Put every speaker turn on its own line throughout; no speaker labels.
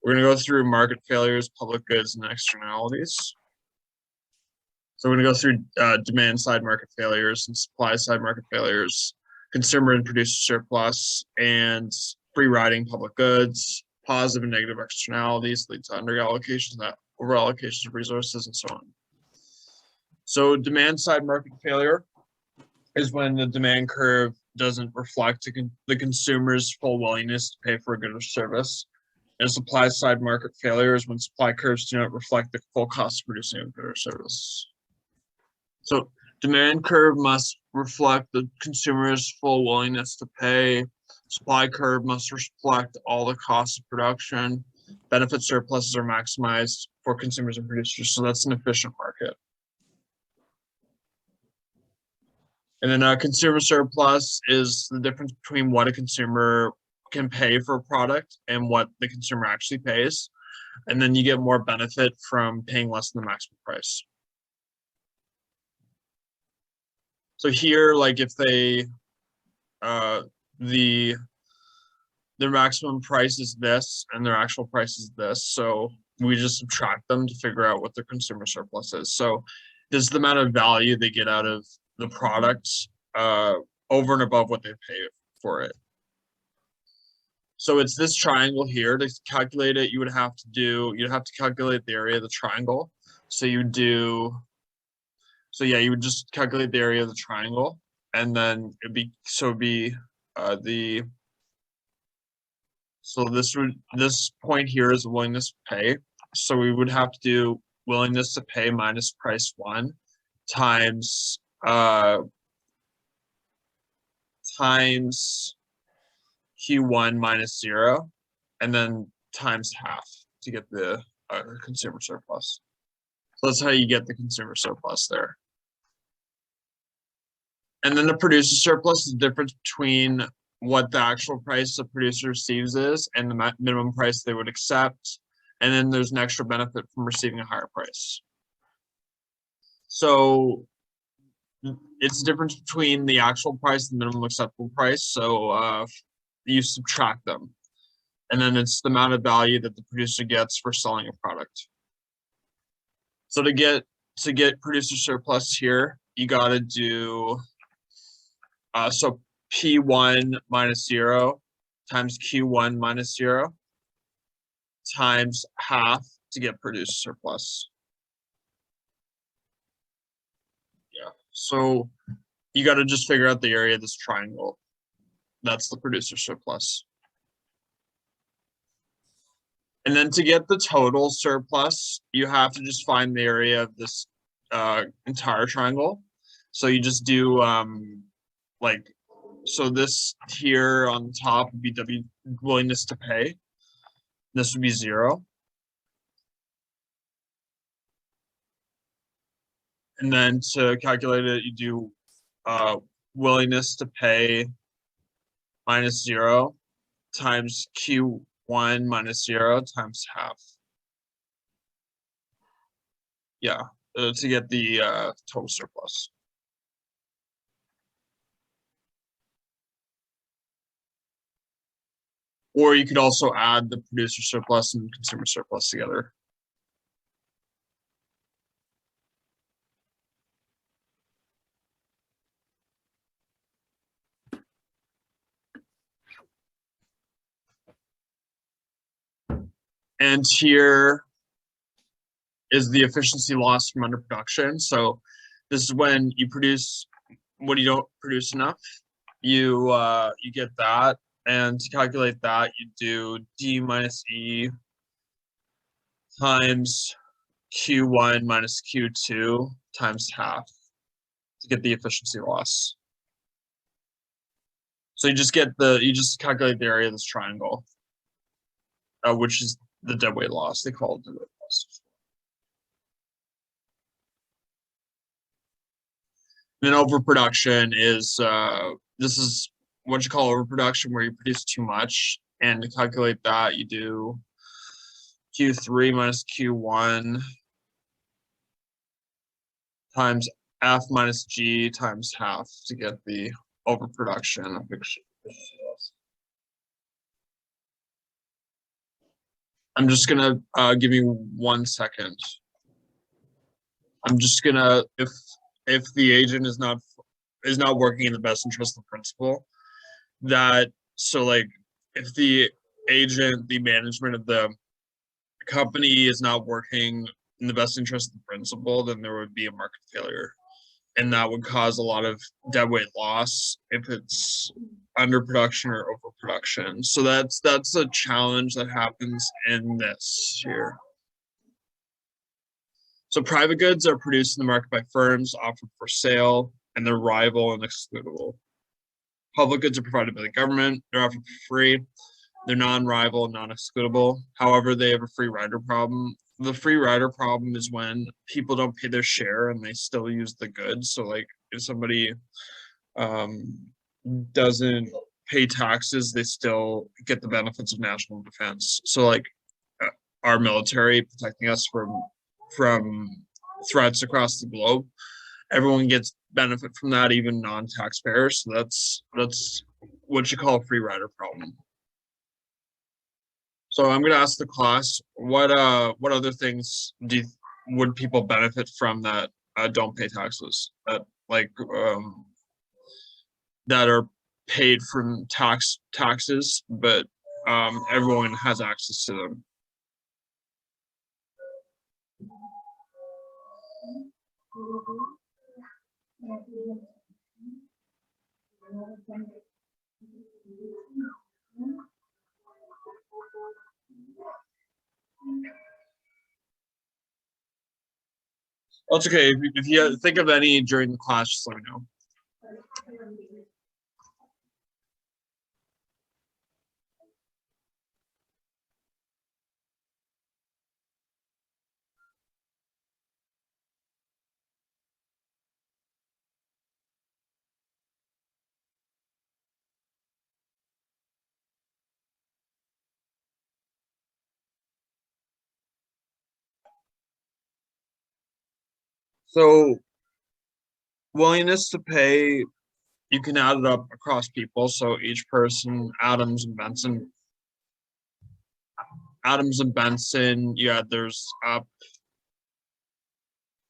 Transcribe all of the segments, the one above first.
We're going to go through market failures, public goods, and externalities. So we're going to go through demand side market failures and supply side market failures, consumer and producer surplus, and free riding public goods, positive and negative externalities lead to under allocations, over allocations of resources, and so on. So demand side market failure is when the demand curve doesn't reflect the consumer's full willingness to pay for a good or service. And supply side market failure is when supply curves do not reflect the full cost of producing a good or service. So demand curve must reflect the consumer's full willingness to pay. Supply curve must reflect all the costs of production. Benefit surpluses are maximized for consumers and producers. So that's an efficient market. And then a consumer surplus is the difference between what a consumer can pay for a product and what the consumer actually pays. And then you get more benefit from paying less than the maximum price. So here, like if they, their maximum price is this and their actual price is this. So we just subtract them to figure out what their consumer surplus is. So this is the amount of value they get out of the product over and above what they pay for it. So it's this triangle here. To calculate it, you'd have to calculate the area of the triangle. So you would just calculate the area of the triangle, and then this point here is willingness to pay. So we would have to do willingness to pay minus price 1 times Q1 minus 0, and then times half to get the consumer surplus. So that's how you get the consumer surplus there. And then the producer surplus is the difference between what the actual price the producer receives is and the minimum price they would accept. And then there's an extra benefit from receiving a higher price. So it's the difference between the actual price and the minimum acceptable price. So you subtract them. And then it's the amount of value that the producer gets for selling a product. So to get producer surplus here, you got to do so P1 minus 0 times Q1 minus 0 times half to get producer surplus. Yeah, so you got to just figure out the area of this triangle. That's the producer surplus. And then to get the total surplus, you have to just find the area of this entire triangle. So you just do so this here on the top would be W willingness to pay. This would be 0. And then to calculate it, you do willingness to pay minus 0 times Q1 minus 0 times half. Yeah, to get the total surplus. Or you could also add the producer surplus and consumer surplus together. And here is the efficiency loss from underproduction. So this is when you produce when you don't produce enough. You get that. And to calculate that, you do D minus E times Q1 minus Q2 times half to get the efficiency loss. So you just calculate the area of this triangle, which is the deadweight loss. They call it deadweight loss. And then overproduction is this is what you call overproduction, where you produce too much. And to calculate that, you do Q3 minus Q1 times F minus G times half to get the overproduction. I'm just gonna give me 1 second. I'm just gonna, if the agent is not working in the best interest of the principal, so like if the agent, the management of the company is not working in the best interest of the principal, then there would be a market failure. And that would cause a lot of deadweight loss if it's underproduction or overproduction. So that's a challenge that happens in this here. So private goods are produced in the market by firms, offered for sale, and they're rival and excludable. Public goods are provided by the government. They're offered for free. They're non-rival and non-excludable. However, they have a free rider problem. The free rider problem is when people don't pay their share and they still use the goods. So like if somebody doesn't pay taxes, they still get the benefits of national defense. So like our military protecting us from threats across the globe, everyone gets benefit from that, even non-taxpayers. So that's what you call a free rider problem. So I'm going to ask the class, what other things would people benefit from that don't pay taxes, that that are paid from taxes, but everyone has access to them. Well, it's okay. If you think of any during the class, just let me know. So willingness to pay, you can add it up across people. So each person, Adams and Benson, you add theirs up,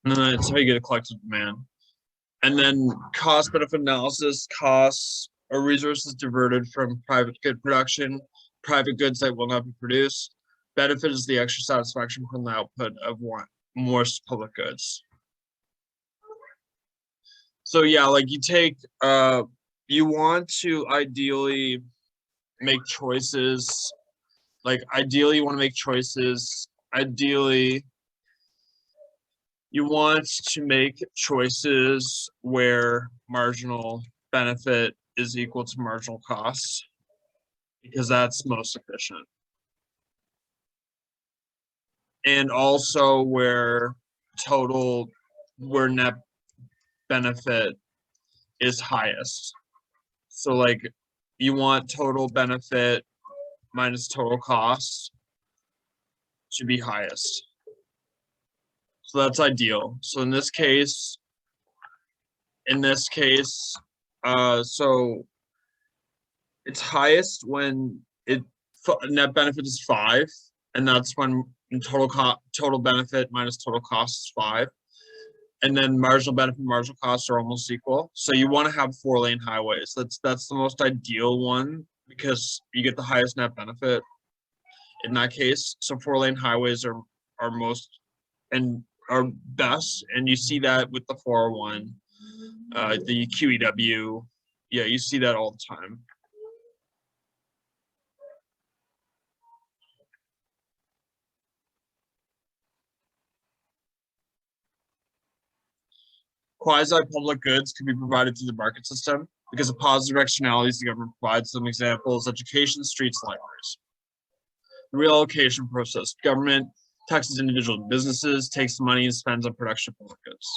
and then that's how you get a collective demand. And then cost benefit analysis, costs or resources diverted from private good production, private goods that will not be produced. Benefit is the extra satisfaction from the output of more public goods. So yeah, like you want to ideally make choices. Ideally you want to make choices where marginal benefit is equal to marginal cost, because that's most efficient. And also where net benefit is highest. So like you want total benefit minus total cost to be highest. So that's ideal. So in this case, so it's highest when net benefit is 5, and that's when total benefit minus total cost is 5. And then marginal benefit and marginal costs are almost equal. So you want to have 4-lane highways. That's the most ideal one, because you get the highest net benefit in that case. So 4-lane highways are most and are best, and you see that with the 401, the QEW. Yeah, you see that all the time. Quasi-public goods can be provided through the market system because of positive externalities the government provides. Some examples: education, streets, libraries. The reallocation process. Government taxes individual businesses, takes the money and spends on production of public goods.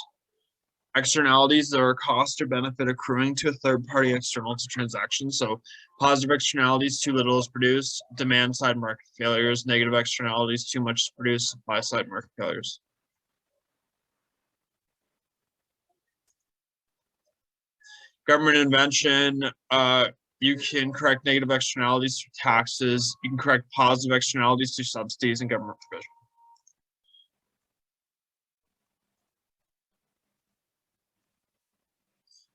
Externalities are cost or benefit accruing to a third party external to transactions. So positive externalities, too little is produced. Demand side market failures. Negative externalities, too much is produced. Supply side market failures. Government intervention, You can correct negative externalities through taxes. You can correct positive externalities through subsidies and government provision.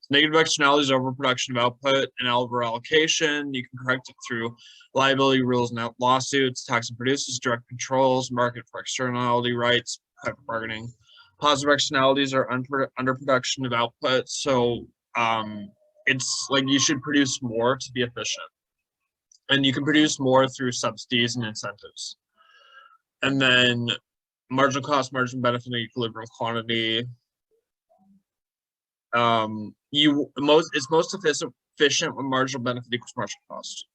Negative externalities are overproduction of output and over-allocation. You can correct it through liability rules and lawsuits, tax and producers, direct controls, market for externality rights, private bargaining. Positive externalities are underproduction of output. So it's like you should produce more to be efficient. And you can produce more through subsidies and incentives. And then marginal cost, margin benefit, and equilibrium quantity. It's most efficient when marginal benefit equals marginal cost.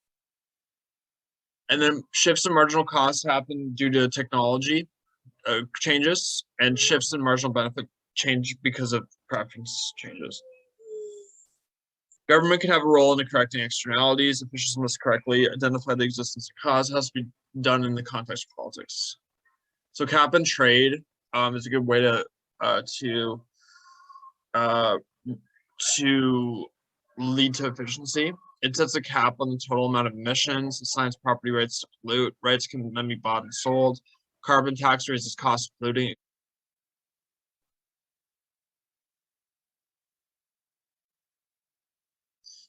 And then shifts in marginal costs happen due to technology changes, and shifts in marginal benefit change because of preference changes. Government can have a role in correcting externalities. Officials must correctly identify the existence of cause. It has to be done in the context of politics. So cap and trade is a good way to lead to efficiency. It sets a cap on the total amount of emissions, assigns property rights to pollute. Rights can then be bought and sold. Carbon tax raises cost of polluting.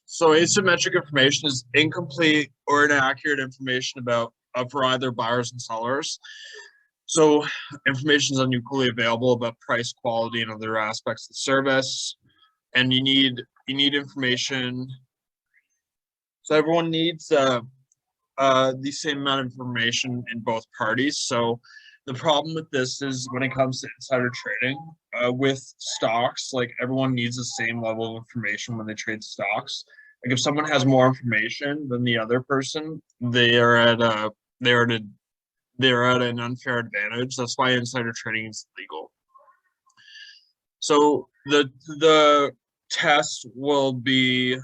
So asymmetric information is incomplete or inaccurate information for either buyers and sellers. So information is unequally available about price, quality, and other aspects of the service. And you need information. So everyone needs the same amount of information in both parties. So the problem with this is when it comes to insider trading with stocks, like everyone needs the same level of information when they trade stocks. Like if someone has more information than the other person, they're at an unfair advantage. That's why insider trading is legal. So the test will be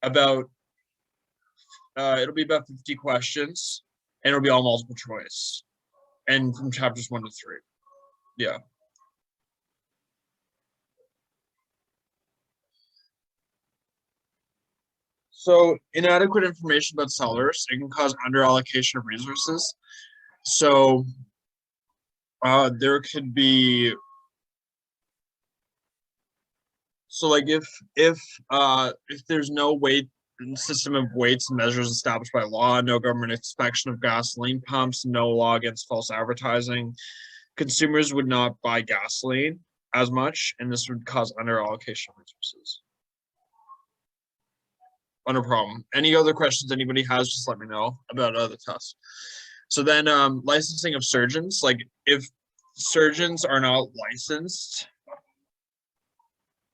about it'll be about 50 questions, and it'll be all multiple choice, and from chapters 1 to 3. Yeah. So inadequate information about sellers, it can cause underallocation of resources. So there could be, so like if there's no system of weights and measures established by law, no government inspection of gasoline pumps, no law against false advertising, consumers would not buy gasoline as much, and this would cause underallocation of resources. No problem. Any other questions anybody has, just let me know about the test. So then licensing of surgeons, like if surgeons are not licensed,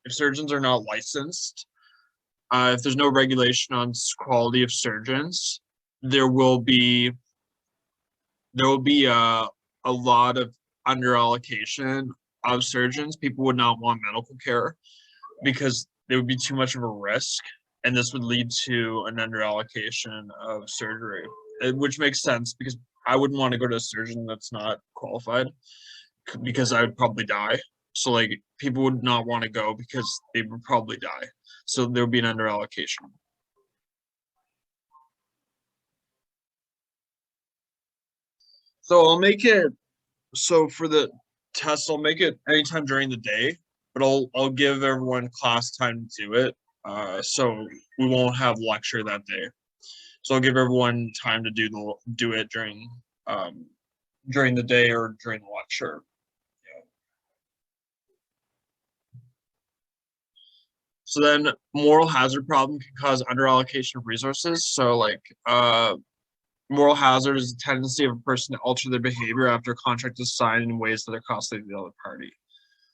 if there's no regulation on quality of surgeons, there will be a lot of underallocation of surgeons. People would not want medical care because there would be too much of a risk, and this would lead to an underallocation of surgery, which makes sense because I wouldn't want to go to a surgeon that's not qualified because I would probably die. So like people would not want to go because they would probably die. So there would be an underallocation. So I'll make it, so for the test, I'll make it anytime during the day, but I'll give everyone class time to do it. So we won't have lecture that day. So I'll give everyone time to do it during the day or during the lecture. Yeah. So then moral hazard problem can cause underallocation of resources. So like moral hazard is a tendency of a person to alter their behavior after a contract is signed in ways that are costly to the other party.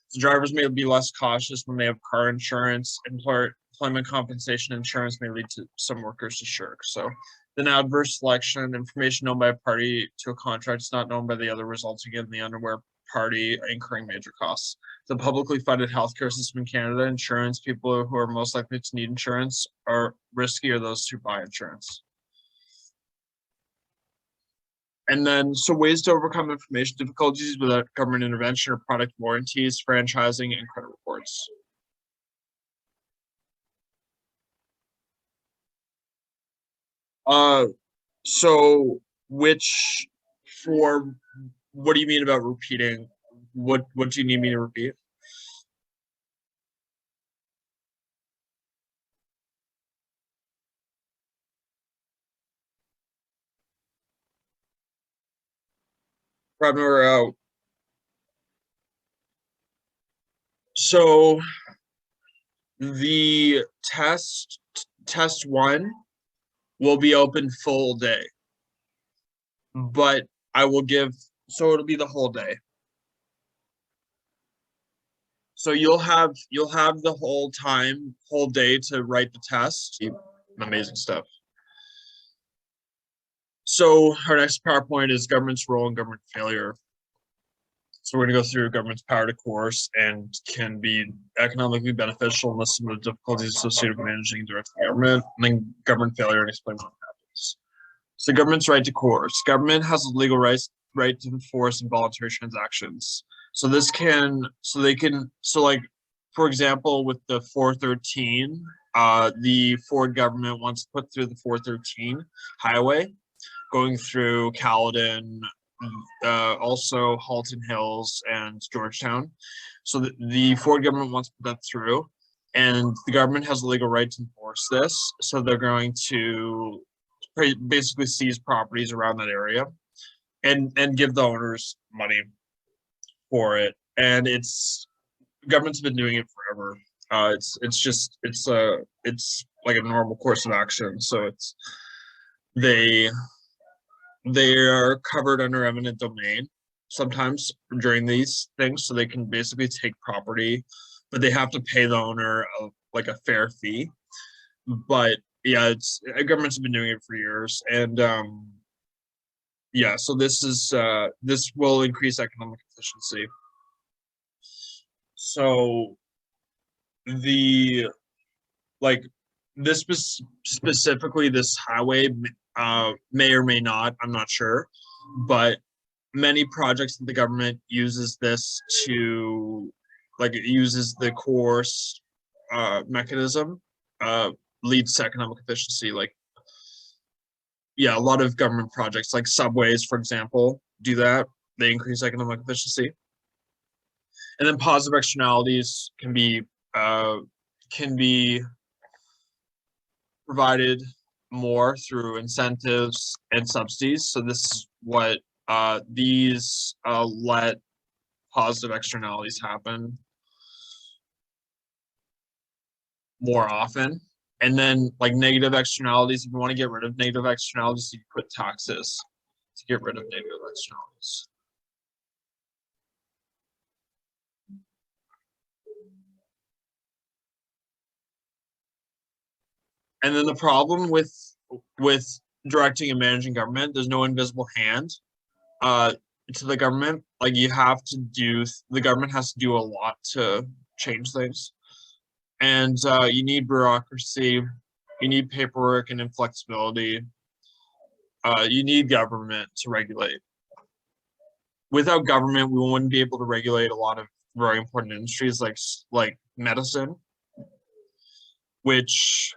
So drivers may be less cautious when they have car insurance. Employment compensation insurance may lead to some workers to shirk. So then adverse selection, information known by a party to a contract is not known by the other, resulting in the unaware party incurring major costs. The publicly funded healthcare system in Canada, insurance, people who are most likely to need insurance are risky or those who buy insurance. And then, so ways to overcome information difficulties without government intervention or product warranties, franchising, and credit reports. So which for what do you mean about repeating? What do you need me to repeat? Primary. So the test one will be open full day, but I will give, so it'll be the whole day. So you'll have the whole day to write the test. Amazing stuff. So our next PowerPoint is government's role and government failure. So we're going to go through government's power to coerce and can be economically beneficial and list some of the difficulties associated with managing and directing government, and then government failure and explain what happens. So government's right to coerce. Government has a legal right to enforce involuntary transactions. So this can, so they can, so like, for example, with the 413, the Ford government wants to put through the 413 highway going through Caledon, also Halton Hills and Georgetown. So the Ford government wants to put that through, and the government has a legal right to enforce this. So they're going to basically seize properties around that area and give the owners money for it. And government's been doing it forever. It's like a normal course of action. So they are covered under eminent domain sometimes during these things, so they can basically take property, but they have to pay the owner like a fair fee. But yeah, governments have been doing it for years, and yeah, so this will increase economic efficiency. So the like this specifically, this highway may or may not, I'm not sure, but many projects that the government uses this to, like, it uses the coerce mechanism, leads to economic efficiency. Like, yeah, a lot of government projects, like subways, for example, do that. They increase economic efficiency. And then positive externalities can be provided more through incentives and subsidies. So this is what these let positive externalities happen more often. And then, like, negative externalities, if you want to get rid of negative externalities, you put taxes to get rid of negative externalities. And then the problem with directing and managing government, there's no invisible hand to the government. Like, the government has to do a lot to change things. And you need bureaucracy, you need paperwork and inflexibility. You need government to regulate. Without government, we wouldn't be able to regulate a lot of very important industries like medicine, which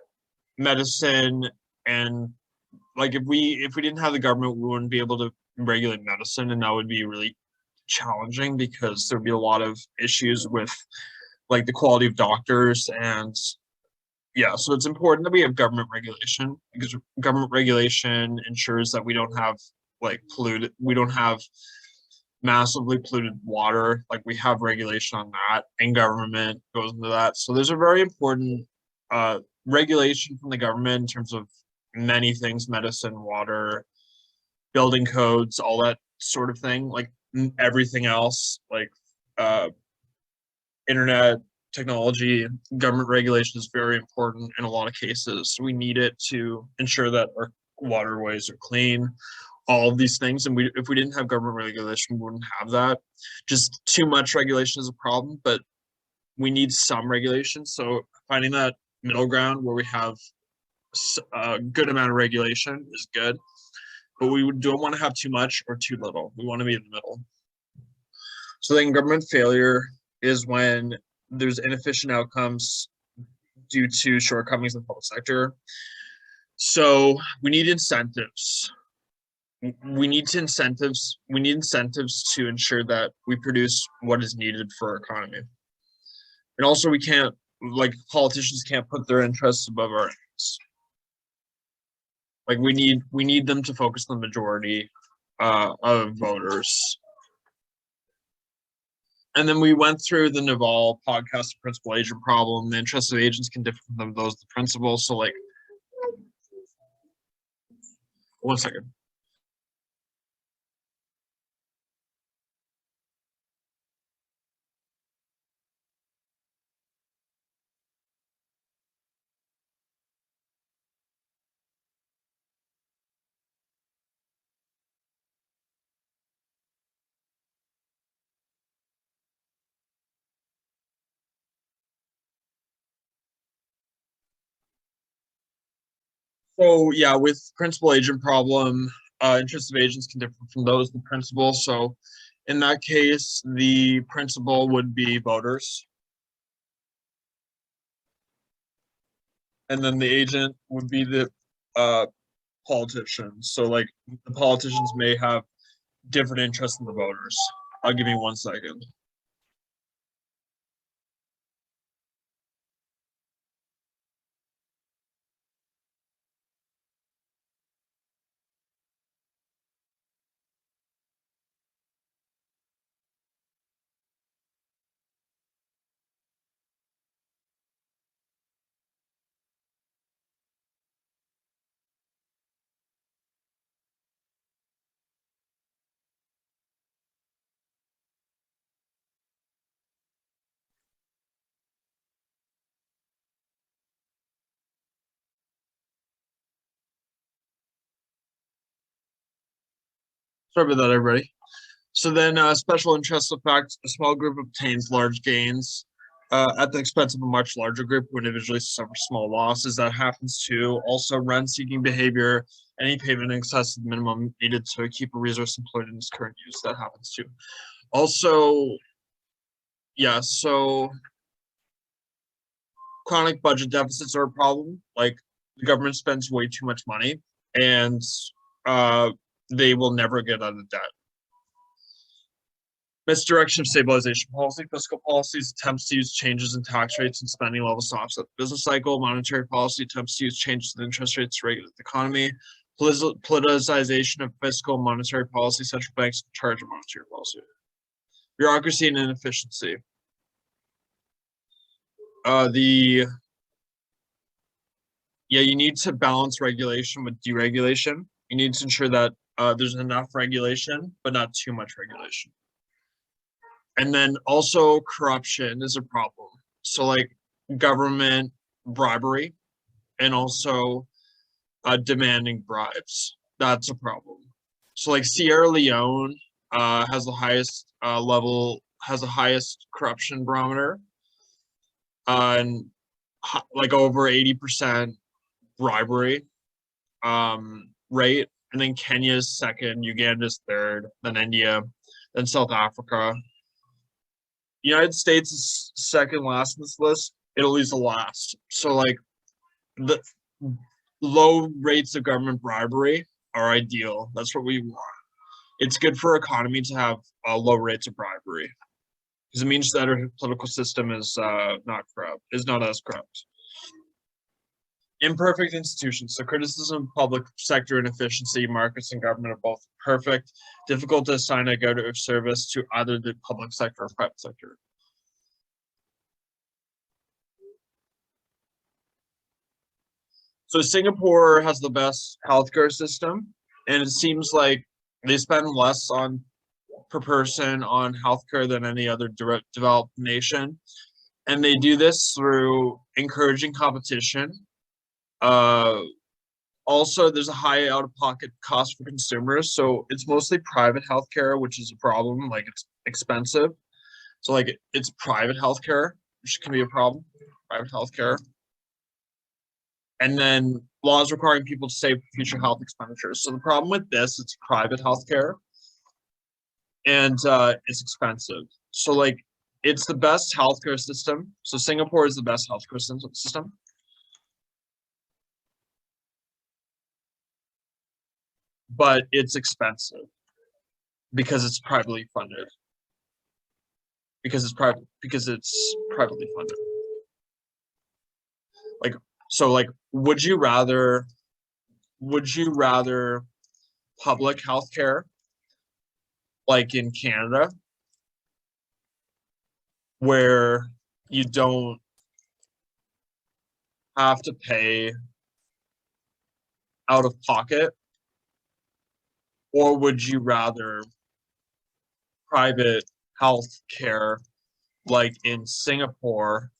medicine and like if we didn't have the government, we wouldn't be able to regulate medicine, and that would be really challenging because there'd be a lot of issues with like the quality of doctors. And yeah, so it's important that we have government regulation, because government regulation ensures that we don't have massively polluted water. Like, we have regulation on that, and government goes into that. So there's a very important regulation from the government in terms of many things: medicine, water, building codes, all that sort of thing. Like everything else, like internet technology, government regulation is very important in a lot of cases. We need it to ensure that our waterways are clean, all of these things. And if we didn't have government regulation, we wouldn't have that. Just too much regulation is a problem, but we need some regulation. So finding that middle ground where we have a good amount of regulation is good, but we don't want to have too much or too little. We want to be in the middle. So then government failure is when there's inefficient outcomes due to shortcomings in the public sector. So we need incentives. We need incentives to ensure that we produce what is needed for our economy. And also we can't, like, politicians can't put their interests above our interests. Like we need them to focus on the majority of voters. And then we went through the Naval podcast, principal agent problem. The interests of agents can differ from those of the principal. So, like, one second. So yeah, with principal agent problem, interests of agents can differ from those of the principal. So in that case, the principal would be voters, and then the agent would be the uh, politicians. So like the politicians may have different interests than the voters. I'll give you 1 second. Sorry about that, everybody. So then, special interest effect: a small group obtains large gains at the expense of a much larger group who individually suffer small losses. That happens too. Also, rent-seeking behavior: any payment in excess of the minimum needed to keep a resource employed in its current use. That happens too. Also, yeah. So chronic budget deficits are a problem. Like the government spends way too much money, and uh, they will never get out of debt. Misdirection of stabilization policy. Fiscal policies attempts to use changes in tax rates and spending levels to offset the business cycle. Monetary policy attempts to use changes in interest rates to regulate the economy. Politicization of fiscal and monetary policy. Central banks in charge of monetary policy. Bureaucracy and inefficiency. The Yeah, you need to balance regulation with deregulation. You need to ensure that there's enough regulation, but not too much regulation. And then also corruption is a problem. So like government bribery and also demanding bribes. That's a problem. So like Sierra Leone has the highest has the highest corruption barometer, and like over 80% bribery rate. And then Kenya's second, Uganda's third, then India, then South Africa. United States is second last in this list. Italy's the last. So like the low rates of government bribery are ideal. That's what we want. It's good for our economy to have low rates of bribery because it means that our political system is not as corrupt. Imperfect institutions. So criticism of public sector inefficiency, markets and government are both perfect. Difficult to assign a go to service to either the public sector or private sector. So Singapore has the best healthcare system, and it seems like they spend less on per person on healthcare than any other developed nation. And they do this through encouraging competition. Uh, Also, there's a high out-of-pocket cost for consumers, so it's mostly private healthcare, which is a problem. Like it's expensive, so like it's private healthcare, which can be a problem. Private healthcare, and then laws requiring people to save for future health expenditures. So the problem with this, it's private healthcare, and it's expensive. So like it's the best healthcare system. So Singapore is the best healthcare system. but it's expensive because it's privately funded. Because it's privately funded. Would you rather public healthcare like in Canada, where you don't have to pay out of pocket, or would you rather private health care like in Singapore,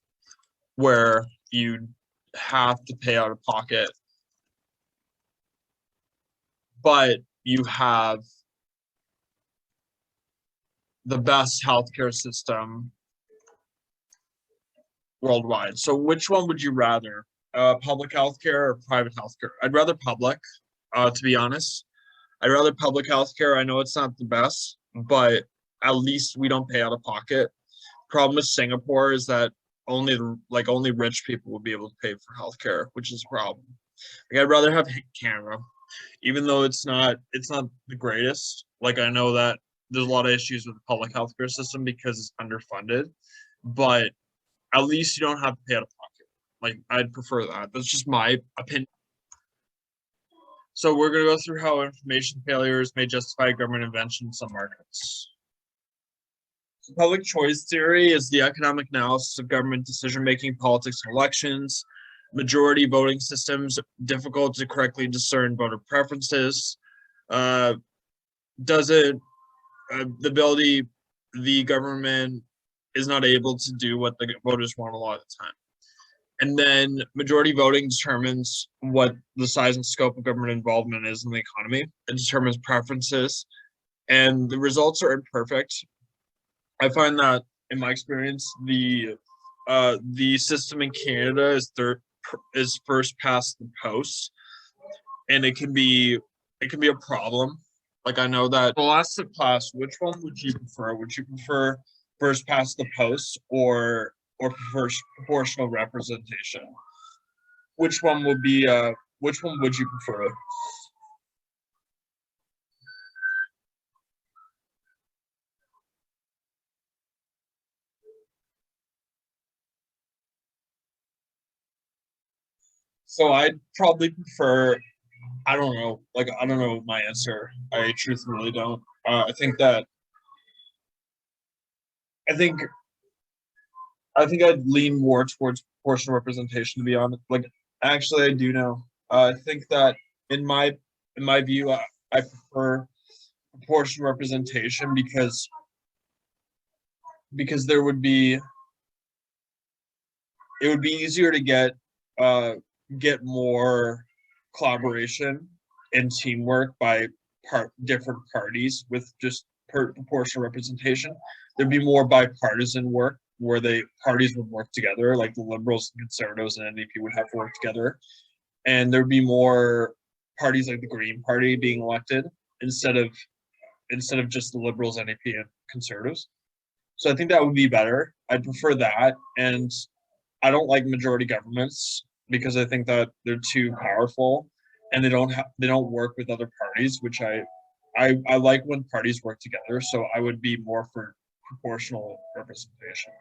where you have to pay out of pocket, but you have the best healthcare system worldwide? So which one would you rather? Public healthcare or private healthcare? I'd rather public, to be honest. I'd rather public healthcare. I know it's not the best, but at least we don't pay out of pocket. Problem with Singapore is that only rich people will be able to pay for healthcare, which is a problem. Like, I'd rather have Canada, even though it's not the greatest. Like, I know that there's a lot of issues with the public healthcare system because it's underfunded, but at least you don't have to pay out of pocket. Like, I'd prefer that. That's just my opinion. So we're going to go through how information failures may justify government intervention in some markets. So public choice theory is the economic analysis of government decision-making, politics, and elections. Majority voting systems, difficult to correctly discern voter preferences. The government is not able to do what the voters want a lot of the time. And then majority voting determines what the size and scope of government involvement is in the economy. It determines preferences, and the results are imperfect. I find that in my experience, the system in Canada is first past the post, and it can be a problem. Like, I know that. Well, last class, which one would you prefer? Would you prefer first past the post or proportional representation? Which one would you prefer? So I'd probably prefer, I don't know my answer. I truthfully don't. I think I'd lean more towards proportional representation, to be honest. Like, actually, I do know. I think that in my view, I prefer proportional representation because it would be easier to get more collaboration and teamwork by different parties with just proportional representation. There'd be more bipartisan work where parties would work together, like the Liberals and Conservatives and NDP would have to work together, and there'd be more parties like the Green Party being elected instead of just the Liberals, NDP, and Conservatives. So I think that would be better. I'd prefer that, and I don't like majority governments because I think that they're too powerful and they don't work with other parties, which I like when parties work together. So I would be more for proportional representation.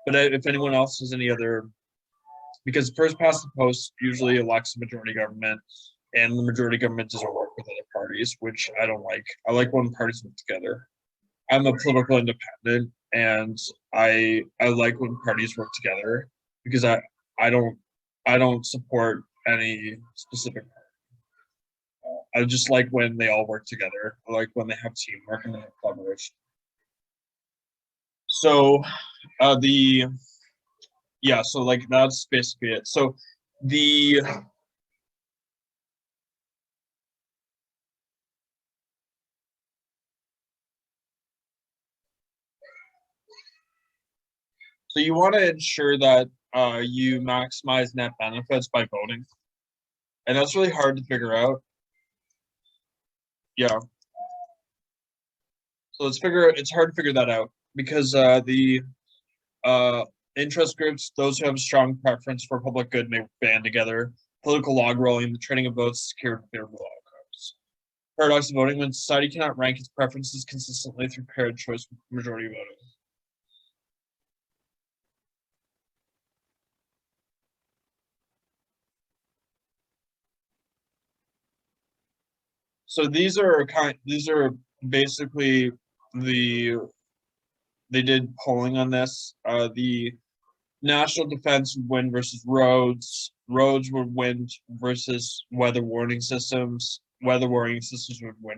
But if anyone else has any other, because first past the post usually elects a majority government, and the majority government doesn't work with other parties, which I don't like. I like when parties work together. I'm a political independent, and I like when parties work together because I don't support any specific party. I just like when they all work together. I like when they have teamwork and they have collaboration. So so like that's basically it. So you want to ensure that you maximize net benefits by voting, and that's really hard to figure out. Yeah. So it's hard to figure that out because the interest groups, those who have a strong preference for public good, may band together. Political log rolling, the trading of votes, secured favorable outcomes. Paradox of voting: when society cannot rank its preferences consistently through paired choice with majority voting. So these are basically the they did polling on this. The national defense would win versus roads. Roads would win versus weather warning systems. Weather warning systems would win